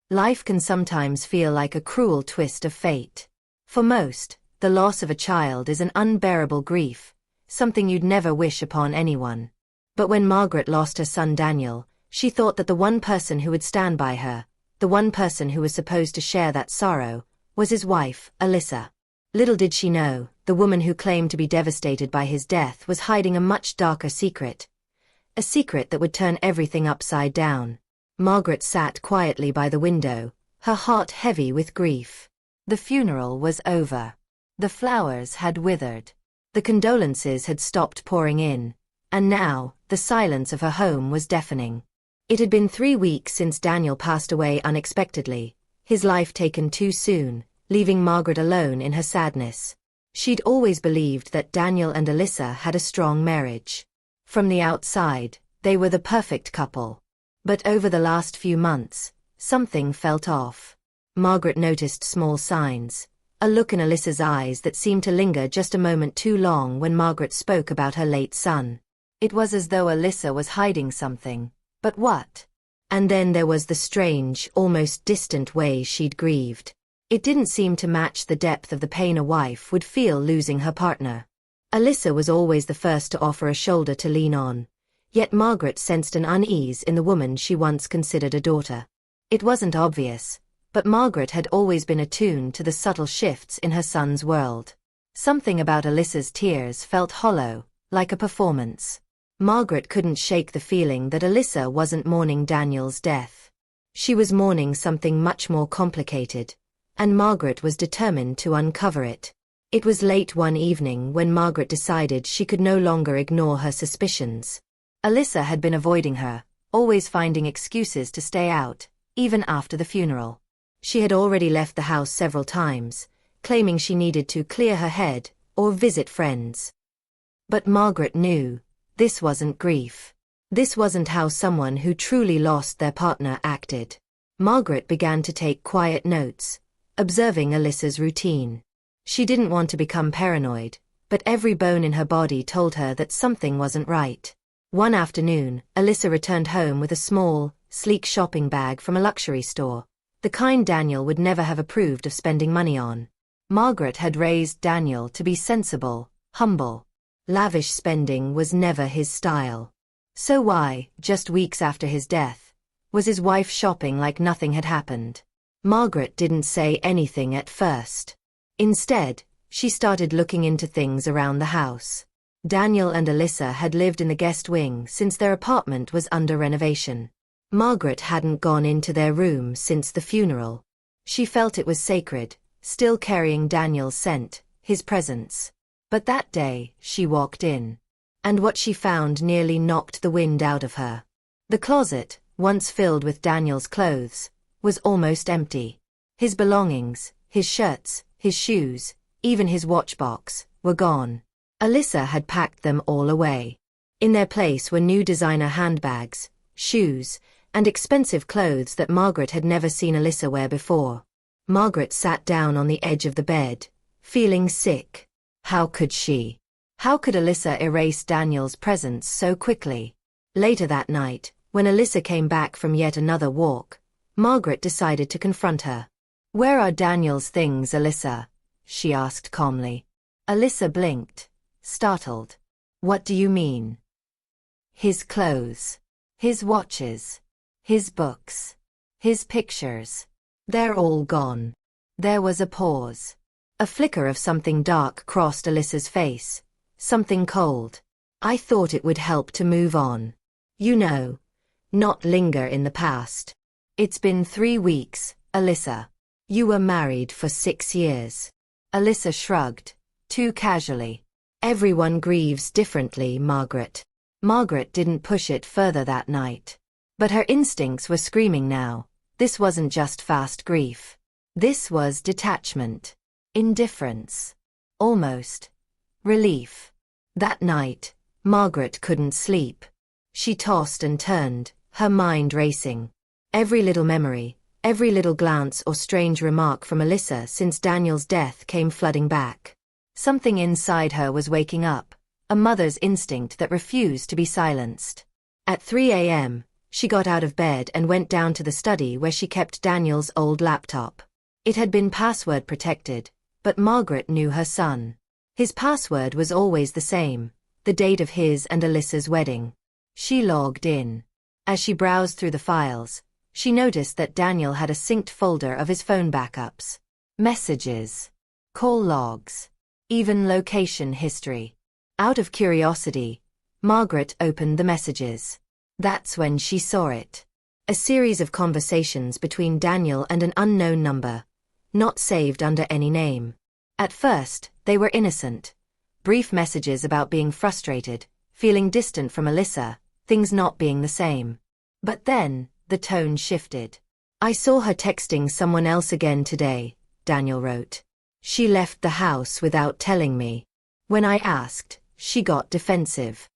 Life can sometimes feel like a cruel twist of fate. For most, the loss of a child is an unbearable grief, something you'd never wish upon anyone. But when Margaret lost her son Daniel, she thought that the one person who would stand by her, the one person who was supposed to share that sorrow, was his wife, Alyssa. Little did she know, the woman who claimed to be devastated by his death was hiding a much darker secret. A secret that would turn everything upside down. Margaret sat quietly by the window, her heart heavy with grief. The funeral was over. The flowers had withered. The condolences had stopped pouring in, and now, the silence of her home was deafening. It had been 3 weeks since Daniel passed away unexpectedly, his life taken too soon, leaving Margaret alone in her sadness. She'd always believed that Daniel and Alyssa had a strong marriage. From the outside, they were the perfect couple. But over the last few months, something felt off. Margaret noticed small signs, a look in Alyssa's eyes that seemed to linger just a moment too long when Margaret spoke about her late son. It was as though Alyssa was hiding something, but what? And then there was the strange, almost distant way she'd grieved. It didn't seem to match the depth of the pain a wife would feel losing her partner. Alyssa was always the first to offer a shoulder to lean on. Yet Margaret sensed an unease in the woman she once considered a daughter. It wasn't obvious, but Margaret had always been attuned to the subtle shifts in her son's world. Something about Alyssa's tears felt hollow, like a performance. Margaret couldn't shake the feeling that Alyssa wasn't mourning Daniel's death. She was mourning something much more complicated, and Margaret was determined to uncover it. It was late one evening when Margaret decided she could no longer ignore her suspicions. Alyssa had been avoiding her, always finding excuses to stay out, even after the funeral. She had already left the house several times, claiming she needed to clear her head or visit friends. But Margaret knew, this wasn't grief. This wasn't how someone who truly lost their partner acted. Margaret began to take quiet notes, observing Alyssa's routine. She didn't want to become paranoid, but every bone in her body told her that something wasn't right. One afternoon, Alyssa returned home with a small, sleek shopping bag from a luxury store, the kind Daniel would never have approved of spending money on. Margaret had raised Daniel to be sensible, humble. Lavish spending was never his style. So why, just weeks after his death, was his wife shopping like nothing had happened? Margaret didn't say anything at first. Instead, she started looking into things around the house. Daniel and Alyssa had lived in the guest wing since their apartment was under renovation. Margaret hadn't gone into their room since the funeral. She felt it was sacred, still carrying Daniel's scent, his presence. But that day, she walked in. And what she found nearly knocked the wind out of her. The closet, once filled with Daniel's clothes, was almost empty. His belongings, his shirts, his shoes, even his watch box, were gone. Alyssa had packed them all away. In their place were new designer handbags, shoes, and expensive clothes that Margaret had never seen Alyssa wear before. Margaret sat down on the edge of the bed, feeling sick. How could she? How could Alyssa erase Daniel's presence so quickly? Later that night, when Alyssa came back from yet another walk, Margaret decided to confront her. "Where are Daniel's things, Alyssa?" she asked calmly. Alyssa blinked, startled. "What do you mean?" "His clothes. His watches. His books. His pictures. They're all gone." There was a pause. A flicker of something dark crossed Alyssa's face. Something cold. "I thought it would help to move on. You know, not linger in the past. It's been 3 weeks, Alyssa. You were married for 6 years." Alyssa shrugged, too casually. "Everyone grieves differently, Margaret." Margaret didn't push it further that night. But her instincts were screaming now. This wasn't just fast grief. This was detachment. Indifference. Almost. Relief. That night, Margaret couldn't sleep. She tossed and turned, her mind racing. Every little memory, every little glance or strange remark from Alyssa since Daniel's death came flooding back. Something inside her was waking up, a mother's instinct that refused to be silenced. At 3 a.m., She got out of bed and went down to the study where she kept Daniel's old laptop. It had been password protected, but Margaret knew her son. His password was always the same, the date of his and Alyssa's wedding. She logged in. As she browsed through the files, she noticed that Daniel had a synced folder of his phone backups, messages, call logs, even location history. Out of curiosity, Margaret opened the messages. That's when she saw it. A series of conversations between Daniel and an unknown number, not saved under any name. At first, they were innocent. Brief messages about being frustrated, feeling distant from Alyssa, things not being the same. But then, the tone shifted. "I saw her texting someone else again today," Daniel wrote. "She left the house without telling me. When I asked, she got defensive.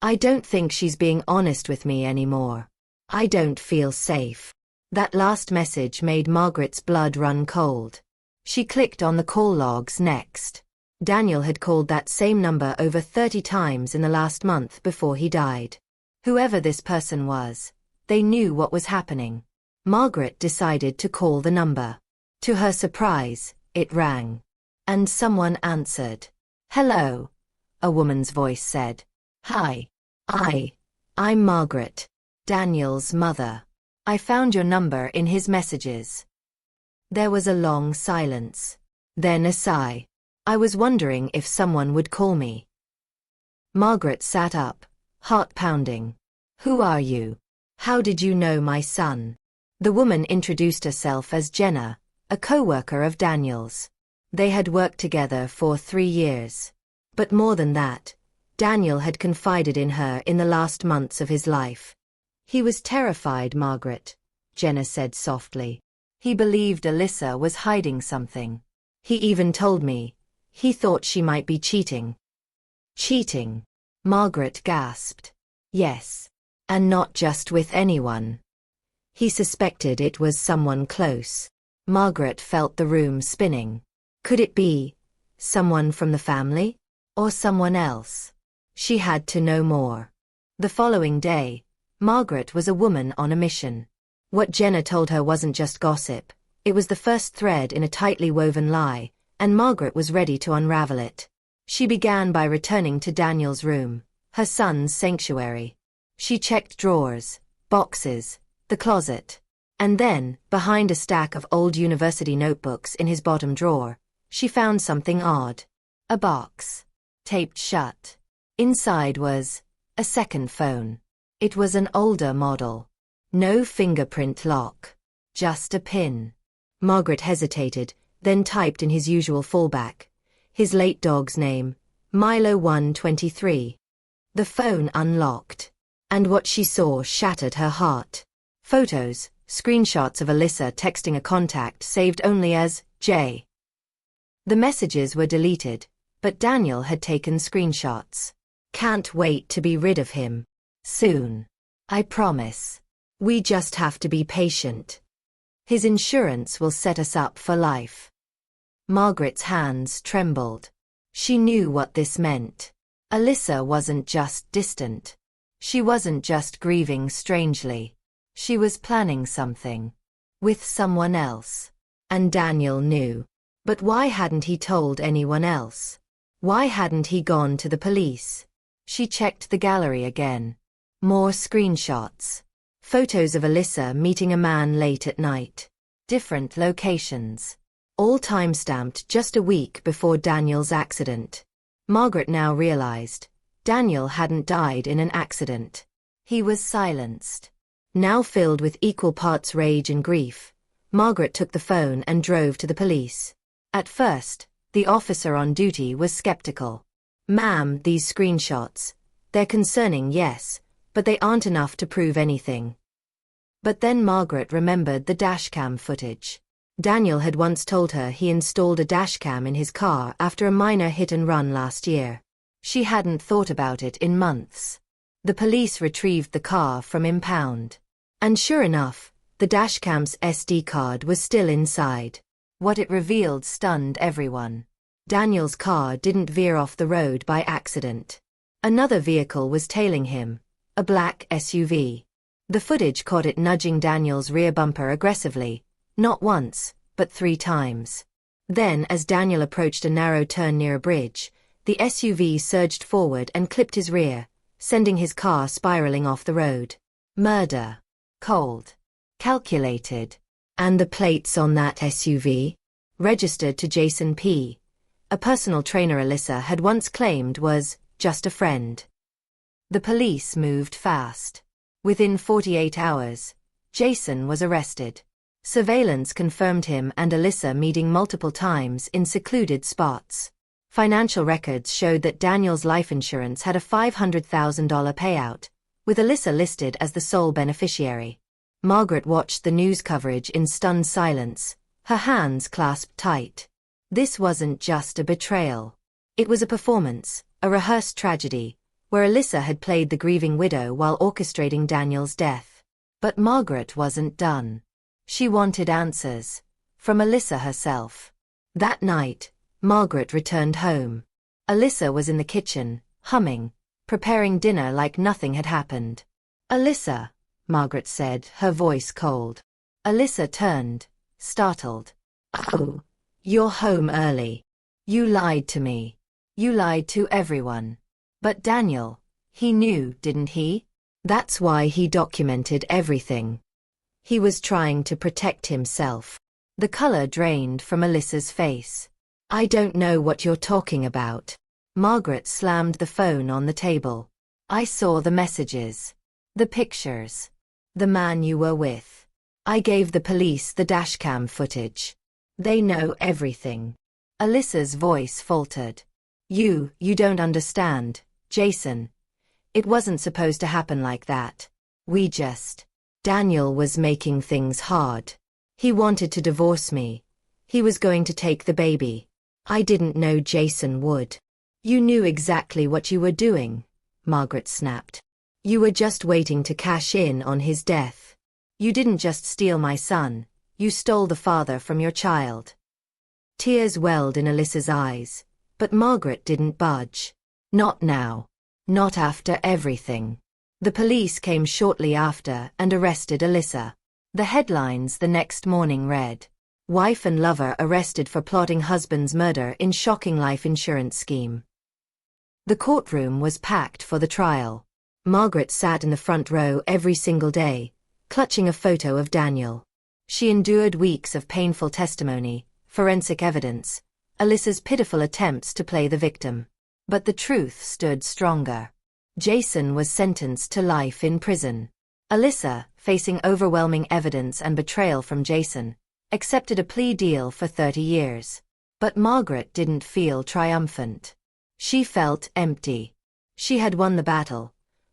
I don't think she's being honest with me anymore. I don't feel safe." That last message made Margaret's blood run cold. She clicked on the call logs next. Daniel had called that same number over 30 times in the last month before he died. Whoever this person was, they knew what was happening. Margaret decided to call the number. To her surprise, it rang. And someone answered. "Hello," a woman's voice said. "Hi. I'm Margaret, Daniel's mother. I found your number in his messages." There was a long silence. Then a sigh. "I was wondering if someone would call me." Margaret sat up, heart pounding. "Who are you? How did you know my son?" The woman introduced herself as Jenna, a co-worker of Daniel's. They had worked together for 3 years. But more than that, Daniel had confided in her in the last months of his life. "He was terrified, Margaret," Jenna said softly. "He believed Alyssa was hiding something. He even told me he thought she might be cheating." "Cheating?" Margaret gasped. "Yes. And not just with anyone. He suspected it was someone close." Margaret felt the room spinning. Could it be someone from the family? Or someone else? She had to know more. The following day, Margaret was a woman on a mission. What Jenna told her wasn't just gossip, it was the first thread in a tightly woven lie, and Margaret was ready to unravel it. She began by returning to Daniel's room, her son's sanctuary. She checked drawers, boxes, the closet. And then, behind a stack of old university notebooks in his bottom drawer, she found something odd. A box. Taped shut. Inside was a second phone. It was an older model. No fingerprint lock. Just a pin. Margaret hesitated, then typed in his usual fallback. His late dog's name, Milo 123. The phone unlocked. And what she saw shattered her heart. Photos, screenshots of Alyssa texting a contact saved only as J. The messages were deleted, but Daniel had taken screenshots. "Can't wait to be rid of him. Soon. I promise. We just have to be patient. His insurance will set us up for life." Margaret's hands trembled. She knew what this meant. Alyssa wasn't just distant. She wasn't just grieving strangely. She was planning something. With someone else. And Daniel knew. But why hadn't he told anyone else? Why hadn't he gone to the police? She checked the gallery again. More screenshots. Photos of Alyssa meeting a man late at night. Different locations. All time-stamped just a week before Daniel's accident. Margaret now realized Daniel hadn't died in an accident. He was silenced. Now filled with equal parts rage and grief, Margaret took the phone and drove to the police. At first, the officer on duty was skeptical. "Ma'am, these screenshots, they're concerning, yes, but they aren't enough to prove anything." But then Margaret remembered the dashcam footage. Daniel had once told her he installed a dashcam in his car after a minor hit-and-run last year. She hadn't thought about it in months. The police retrieved the car from impound. And sure enough, the dashcam's SD card was still inside. What it revealed stunned everyone. Daniel's car didn't veer off the road by accident. Another vehicle was tailing him, a black SUV. The footage caught it nudging Daniel's rear bumper aggressively, not once, but 3 times. Then, as Daniel approached a narrow turn near a bridge, the SUV surged forward and clipped his rear, sending his car spiraling off the road. Murder. Cold. Calculated. And the plates on that SUV? Registered to Jason P., a personal trainer Alyssa had once claimed was just a friend. The police moved fast. Within 48 hours, Jason was arrested. Surveillance confirmed him and Alyssa meeting multiple times in secluded spots. Financial records showed that Daniel's life insurance had a $500,000 payout, with Alyssa listed as the sole beneficiary. Margaret watched the news coverage in stunned silence, her hands clasped tight. This wasn't just a betrayal. It was a performance, a rehearsed tragedy, where Alyssa had played the grieving widow while orchestrating Daniel's death. But Margaret wasn't done. She wanted answers. From Alyssa herself. That night, Margaret returned home. Alyssa was in the kitchen, humming, preparing dinner like nothing had happened. "Alyssa," Margaret said, her voice cold. Alyssa turned, startled. "Oh, you're home early. You lied to me. You lied to everyone." But Daniel, he knew, didn't he? That's why he documented everything. He was trying to protect himself. The color drained from Alyssa's face. "I don't know what you're talking about." Margaret slammed the phone on the table. "I saw the messages. The pictures. The man you were with. I gave the police the dashcam footage. They know everything." Alyssa's voice faltered. You don't understand, Jason. It wasn't supposed to happen like that. Daniel was making things hard. He wanted to divorce me. He was going to take the baby. I didn't know Jason would." "You knew exactly what you were doing," Margaret snapped. "You were just waiting to cash in on his death. You didn't just steal my son, you stole the father from your child." Tears welled in Alyssa's eyes, but Margaret didn't budge. Not now. Not after everything. The police came shortly after and arrested Alyssa. The headlines the next morning read, "Wife and lover arrested for plotting husband's murder in shocking life insurance scheme." The courtroom was packed for the trial. Margaret sat in the front row every single day, clutching a photo of Daniel. She endured weeks of painful testimony, forensic evidence, Alyssa's pitiful attempts to play the victim. But the truth stood stronger. Jason was sentenced to life in prison. Alyssa, facing overwhelming evidence and betrayal from Jason, accepted a plea deal for 30 years. But Margaret didn't feel triumphant. She felt empty. She had won the battle,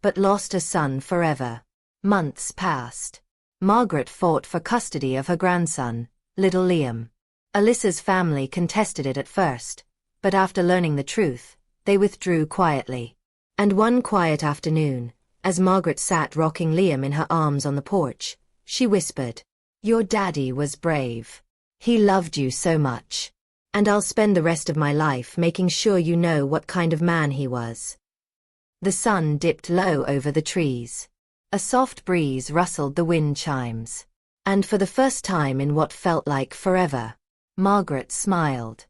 but lost a son forever. Months passed. Margaret fought for custody of her grandson, little Liam. Alyssa's family contested it at first, but after learning the truth, they withdrew quietly. And one quiet afternoon, as Margaret sat rocking Liam in her arms on the porch, she whispered, "Your daddy was brave. He loved you so much. And I'll spend the rest of my life making sure you know what kind of man he was." The sun dipped low over the trees. A soft breeze rustled the wind chimes. And for the first time in what felt like forever, Margaret smiled.